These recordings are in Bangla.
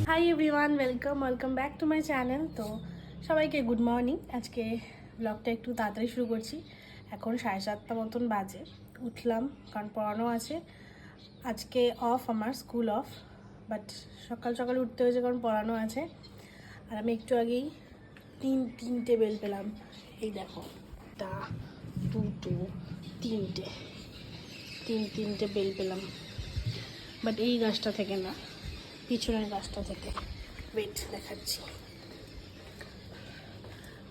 Hi everyone, welcome back to my channel. তো সবাইকে গুড মর্নিং। আজকে ব্লগটা একটু তাড়াতাড়ি শুরু করছি। এখন 7:30 মতন বাজে। উঠলাম কারণ পড়ানো আছে। আজকে অফ, আমার স্কুল অফ, বাট সকাল সকাল উঠতে হয়েছে কারণ পড়ানো আছে। আর আমি একটু আগেই তিনটে বেল পেলাম। এই দেখো, একটা, দুটো, তিনটে বেল পেলাম, বাট এই গাছটা থেকে না, পিছনের গাছটা থেকে। ওয়েট দেখাচ্ছি।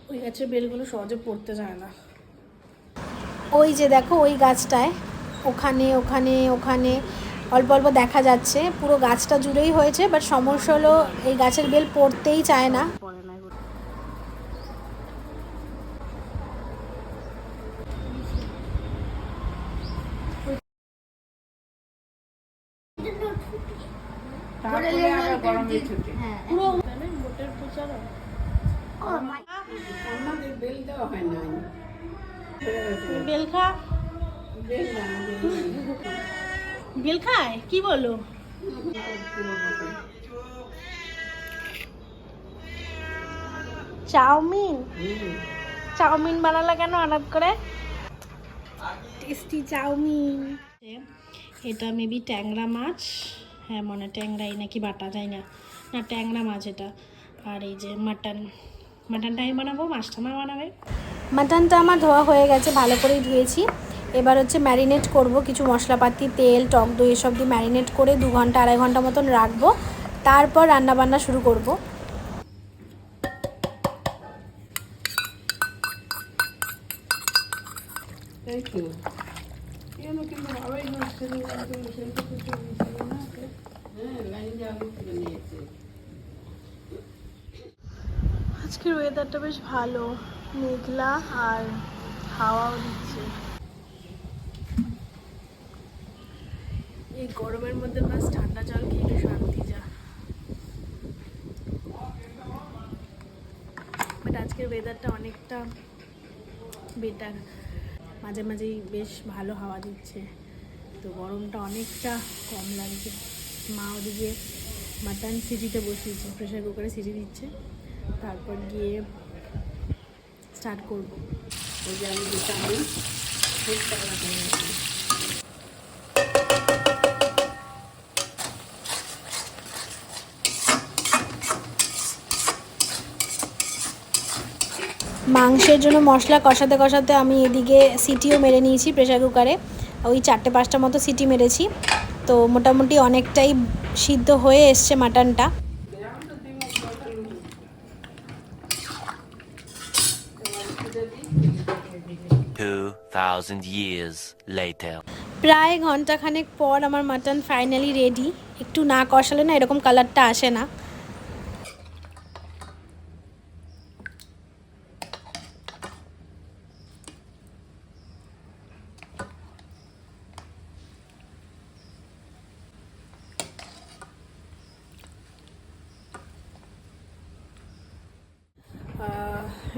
ওই গাছের বেলগুলো সহজে পড়তে যায় না। ওই যে দেখো, ওই গাছটায় ওখানে ওখানে ওখানে অল্প অল্প দেখা যাচ্ছে, পুরো গাছটা জুড়েই হয়েছে, বাট সমস্যা হলো এই গাছের বেল পড়তেই চায় না। বেল খায় কি বলো? চাউমিন বানালা কেন হঠাৎ করে? Tasty chowmein. এটা মেবি ট্যাংরা মাছ। হ্যাঁ, মনে ট্যাংরাই নাকি বাটা যায় না, না ট্যাংরা মাছ এটা। আর এই যে মাটনটা আমি বানাবো, মাছটা মা বানাবে। মাটনটা আমার ধোয়া হয়ে গেছে, ভালো করেই ধুয়েছি। এবার হচ্ছে ম্যারিনেট করব, কিছু মশলাপাতি, তেল, টক দই এসব দিয়ে ম্যারিনেট করে 2 ঘন্টা 2.5 ঘন্টা মতন রাখবো। তারপর রান্নাবান্না শুরু করব। আজকের ওয়েদারটা বেশ ভালো, মেঘলা আর হাওয়াও দিচ্ছে। এই গরমের মধ্যে বাস ঠান্ডা জল খেয়ে একটু শান্তি যা। বাট আজকের ওয়েদারটা অনেকটা বেটার, মাঝে মাঝেই বেশ ভালো হাওয়া দিচ্ছে, তো গরমটা অনেকটা কম লাগছে। মা ওদিকে মাটন সিটিতে বসিয়েছে, প্রেশার কুকারে সিটি দিচ্ছে, তারপর গিয়ে স্টার্ট করবো। ওই যে আমি মাংসের জন্য মশলা কষাতে কষাতে আমি এদিকে সিটিও মেরে নিয়েছি প্রেশার কুকারে। ওই 4-5টা মতো সিটি মেরেছি, তো মোটামুটি অনেকটাই সিদ্ধ হয়ে এসছে মাটনটা। 2000 years later. প্রায় ঘন্টাখানেক পর আমার মাটন ফাইনালি রেডি। একটু না কষালে না এরকম কালারটা আসে না।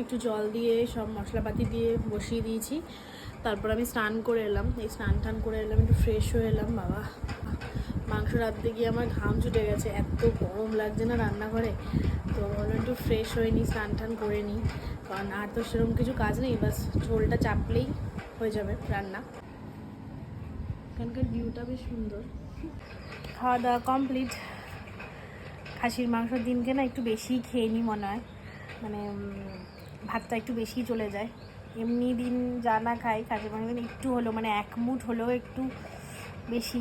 একটু জল দিয়ে সব মশলাপাতি দিয়ে বসিয়ে দিয়েছি। তারপর আমি স্নান করে এলাম, এই স্নান করে এলাম, একটু ফ্রেশ হয়ে এলাম। বাবা, মাংস রাঁধতে গিয়ে আমার ঘাম ছুটে গেছে, এত গরম লাগছে না রান্নাঘরে। তো ভাবলাম একটু ফ্রেশ হয়ে নিই, স্নান করে নিই, কারণ আর তো সেরকম কিছু কাজ নেই, বাস ঝোলটা চাপলেই হয়ে যাবে রান্না। এখানকার ভিউটা বেশ সুন্দর। খাওয়া দাওয়া কমপ্লিট। খাসির মাংসর দিনকে না একটু বেশিই খেয়ে নিই মনে হয়, মানে ভাতটা একটু বেশি চলে যায়। এমনি দিন যা না খাই, খাসির মাংস দিন একটু হলেও, মানে 1 মুঠ হলেও একটু বেশি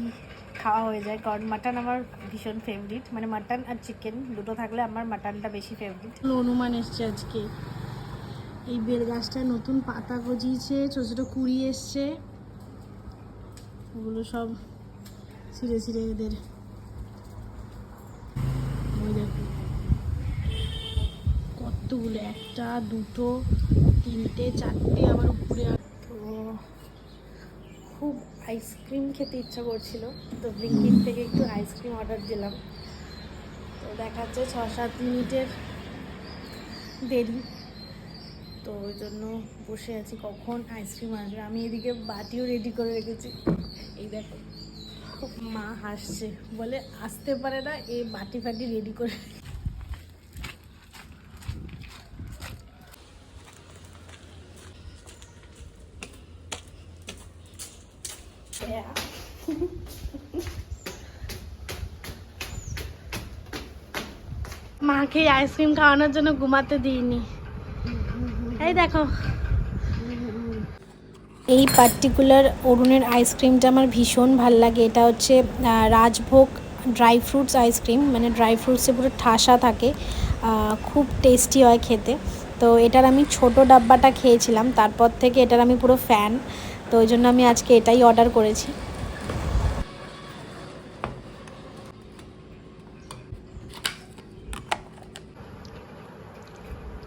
খাওয়া হয়ে যায়, কারণ মাটন আমার ভীষণ ফেভারিট। মানে মাটন আর চিকেন দুটো থাকলে আমার মাটনটা বেশি ফেভারিট। হনুমান এসছে আজকে। এই বেল গাছটায় নতুন পাতা গজিয়েছে, ছোটো ছোটো কুড়ি এসছে, ওগুলো সব ছিঁড়ে ছিঁড়ে এদের। ওই দেখো কতগুলো, 1, 2, 3, 4, আবার উপরে। তো খুব আইসক্রিম খেতে ইচ্ছা করছিল, তো ব্লিঙ্কিট থেকে একটু আইসক্রিম অর্ডার দিলাম। তো দেখাচ্ছে 6-7 মিনিটের দেরি, তো ওই জন্য বসে আছি কখন আইসক্রিম আসবে। আমি এদিকে বাটিও রেডি করে রেখেছি, এই দেখো মা হাসছে, বলে আসতে পারে না, এই বাটি ফাটি রেডি করে। মাকে আইসক্রিম খাওয়ানোর জন্য ঘুমাতে দিইনি। এই দেখো, এই পার্টিকুলার অরুণের আইসক্রিমটা আমার ভীষণ ভাল লাগে। এটা হচ্ছে রাজভোগ ড্রাই ফ্রুটস আইসক্রিম, মানে ড্রাই ফ্রুটসে পুরো ঠাসা থাকে, খুব টেস্টি হয় খেতে। তো এটার আমি ছোট ডাব্বাটা খেয়েছিলাম, তারপর থেকে এটার আমি পুরো ফ্যান, তো ওই জন্য আমি আজকে এটাই অর্ডার করেছি।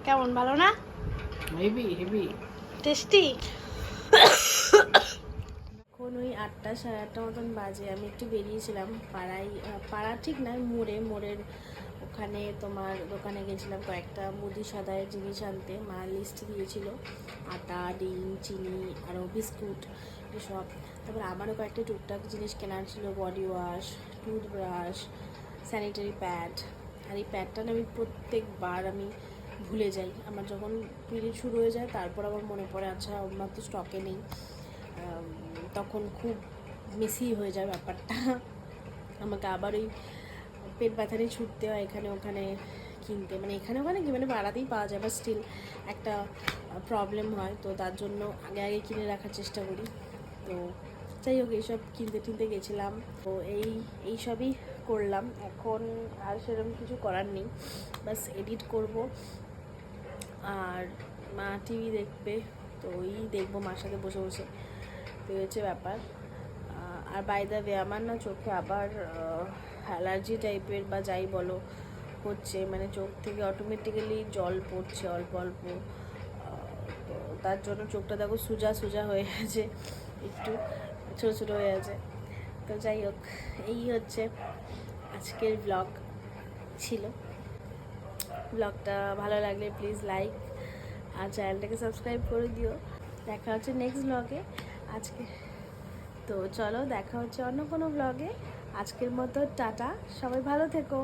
কেমন, ভালো না? Heavy heavy tasty. এখন ওই 8টা সাড়ে 8টা মতন বাজে। আমি একটু বেরিয়েছিলাম পাড়ায়, পাড়া ঠিক নয়, মোড়ের ওখানে তোমার দোকানে গেছিলাম কয়েকটা মুদি সদায়ের জিনিস আনতে। মা লিস্ট দিয়েছিল, আটা, ডিম, চিনি, আরও বিস্কুট এসব। তারপর আমারও কয়েকটা টুকটাক জিনিস কেনার ছিল, body wash, toothbrush, sanitary pad. আর এই প্যাডটা না আমি প্রত্যেকবার আমি ভুলে যাই। আমার যখন পিরিয়ড শুরু হয়ে যায় তারপর আবার মনে পড়ে, আচ্ছা আমার তো স্টকে নেই। তখন খুব মিসি হয়ে যায় ব্যাপারটা। আমাকে আবার ওই পেট ব্যথা নিয়ে ছুটতে হয় এখানে ওখানে কিনতে, মানে এখানে ওখানে কি, মানে বাড়াতেই পাওয়া যায়, বা স্টিল একটা প্রবলেম হয়। তো তার জন্য আগে আগে কিনে রাখার চেষ্টা করি। তো যাই হোক, এইসব কিনতে গেছিলাম। তো এই সবই করলাম। এখন আর সেরকম কিছু করার নেই, বাস এডিট করব আর মা টিভি দেখবে। তো ওই দেখবো মার সাথে বসে বসে। তো হচ্ছে ব্যাপার। আর বাই দ্য ওয়ে, আমার না চোখে আবার অ্যালার্জি টাইপের বা যাই বলো হচ্ছে, মানে চোখ থেকে অটোমেটিক্যালি জল পড়ছে অল্প অল্প। তো তার জন্য চোখটা দেখো সোজা হয়ে গেছে, একটু ছোটো হয়ে আছে। তো যাই হোক, এই হচ্ছে আজকের ব্লগ ছিল। ব্লগটা ভালো লাগলে প্লিজ লাইক আর চ্যানেলটাকে সাবস্ক্রাইব করে দিও। দেখা হচ্ছে নেক্সট ব্লগে আজকে। তো চলো, দেখা হচ্ছে অন্য কোনো ব্লগে। আজকের মতো টাটা, সবাই ভালো থেকো।